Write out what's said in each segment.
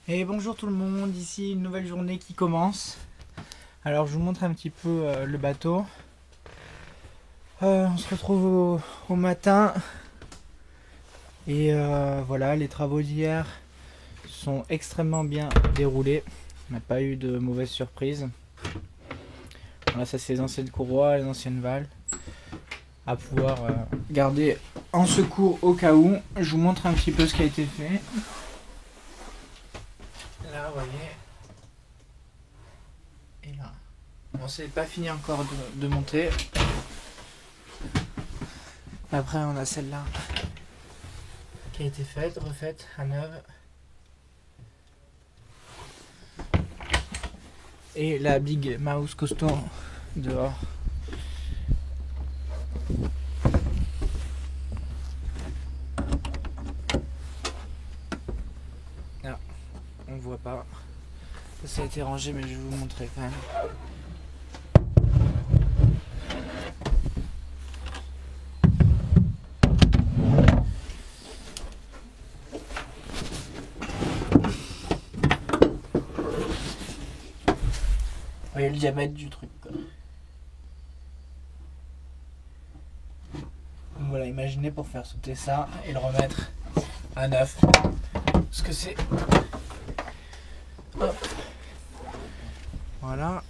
Et bonjour tout le monde, ici une nouvelle journée qui commence. Alors je vous montre un petit peu le bateau. On se retrouve au matin. Et voilà, les travaux d'hier sont extrêmement bien déroulés. On n'a pas eu de mauvaises surprises. Voilà, ça c'est les anciennes courroies, les anciennes valves. À pouvoir garder en secours au cas où. Je vous montre un petit peu ce qui a été fait. Là, vous voyez. Et là. Bon, c'est pas fini encore de monter. Après, on a celle-là qui a été faite, refaite à neuve. Et la Big Mouse costaud dehors. Là, on ne voit pas. Ça a été rangé, mais je vais vous montrer quand même. Vous voyez le diamètre du truc, quoi. Donc voilà, imaginez pour faire sauter ça et le remettre à neuf. Ce que c'est. Hop. Voilà.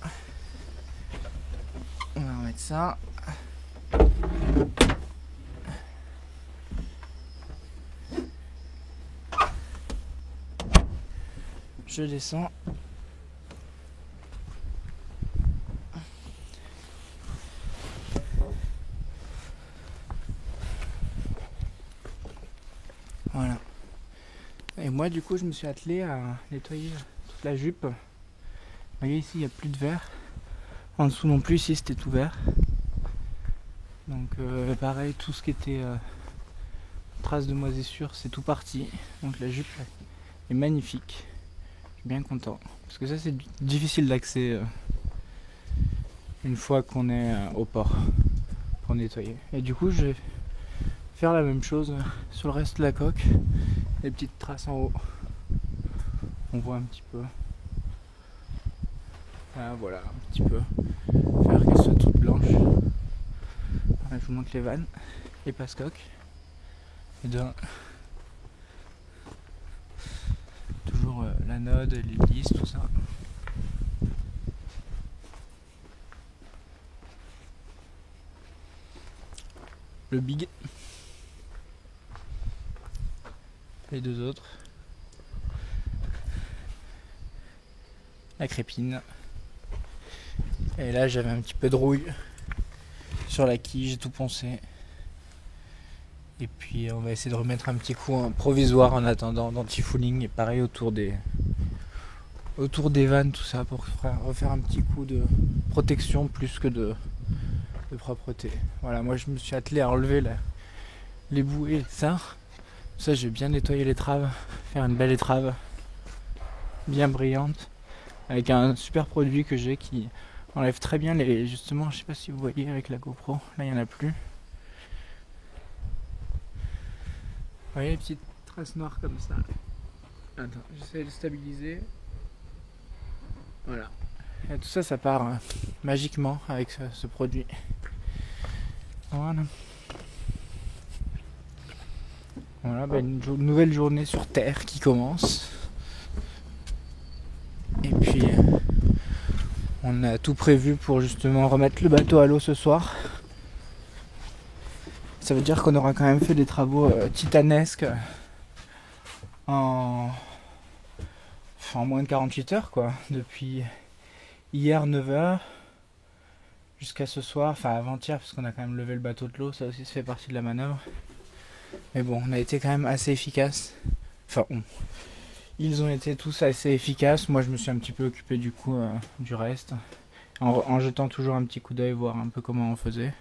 On va remettre ça. Je descends. Voilà. Et moi du coup je me suis attelé à nettoyer toute la jupe. Vous voyez ici il n'y a plus de verre. En dessous non plus, ici c'était tout vert. Donc pareil, tout ce qui était traces de moisissure c'est tout parti. Donc la jupe est magnifique. Je suis bien content. Parce que ça c'est difficile d'accès une fois qu'on est au port pour nettoyer. Et du coup je vais faire la même chose sur le reste de la coque. Les petites traces en haut. On voit un petit peu. Ah, voilà, un petit peu. Faire qu'elle soit toute blanche. Voilà, je vous montre les vannes, les passe-coques. Et toujours l'anode, l'hélice, tout ça. Le big. Les deux autres. La crépine. Et là j'avais un petit peu de rouille sur la quille, j'ai tout poncé. Et puis on va essayer de remettre un petit coup provisoire en attendant d'anti-fouling et pareil autour des vannes, tout ça, pour refaire un petit coup de protection plus que de propreté. Voilà, moi je me suis attelé à enlever les bouées, ça. Ça, j'ai bien nettoyé l'étrave, faire une belle étrave bien brillante avec un super produit que j'ai qui enlève très bien justement, je sais pas si vous voyez avec la GoPro, là il n'y en a plus. Vous voyez les petites traces noires comme ça. Attends, j'essaie de stabiliser. Voilà. Et tout ça, ça part magiquement avec ce produit. Voilà. Voilà, une nouvelle journée sur Terre qui commence. Et puis, on a tout prévu pour justement remettre le bateau à l'eau ce soir. Ça veut dire qu'on aura quand même fait des travaux titanesques en moins de 48 heures, quoi. Depuis hier 9h jusqu'à ce soir, enfin avant-hier, parce qu'on a quand même levé le bateau de l'eau, ça aussi ça fait partie de la manœuvre. Mais bon, on a été quand même assez efficace. Enfin, ils ont été tous assez efficaces. Moi, je me suis un petit peu occupé du coup du reste, en jetant toujours un petit coup d'œil, voir un peu comment on faisait.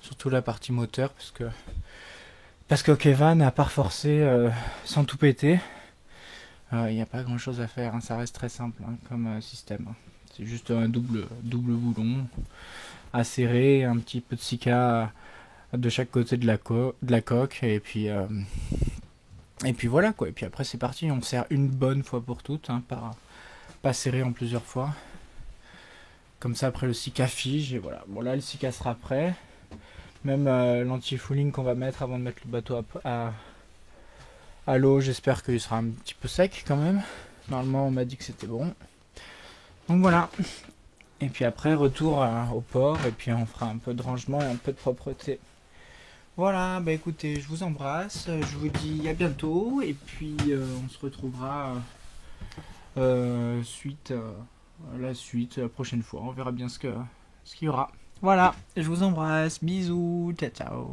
Surtout la partie moteur, parce que Kevan, à part forcer sans tout péter, il n'y a pas grand chose à faire. Hein. Ça reste très simple comme système. C'est juste un double boulon à serrer, un petit peu de sika de chaque côté de la coque, et puis Et puis voilà quoi, et puis après c'est parti, on serre une bonne fois pour toutes, hein, pas serré en plusieurs fois. Comme ça après le Sika fige, et voilà. Bon là le Sika sera prêt. Même l'anti-fouling qu'on va mettre avant de mettre le bateau à l'eau, j'espère qu'il sera un petit peu sec quand même. Normalement on m'a dit que c'était bon. Donc voilà. Et puis après retour au port, et puis on fera un peu de rangement et un peu de propreté. Voilà, bah écoutez, je vous embrasse, je vous dis à bientôt, et puis on se retrouvera la suite, la prochaine fois, on verra bien ce qu'il y aura. Voilà, je vous embrasse, bisous, ciao ciao.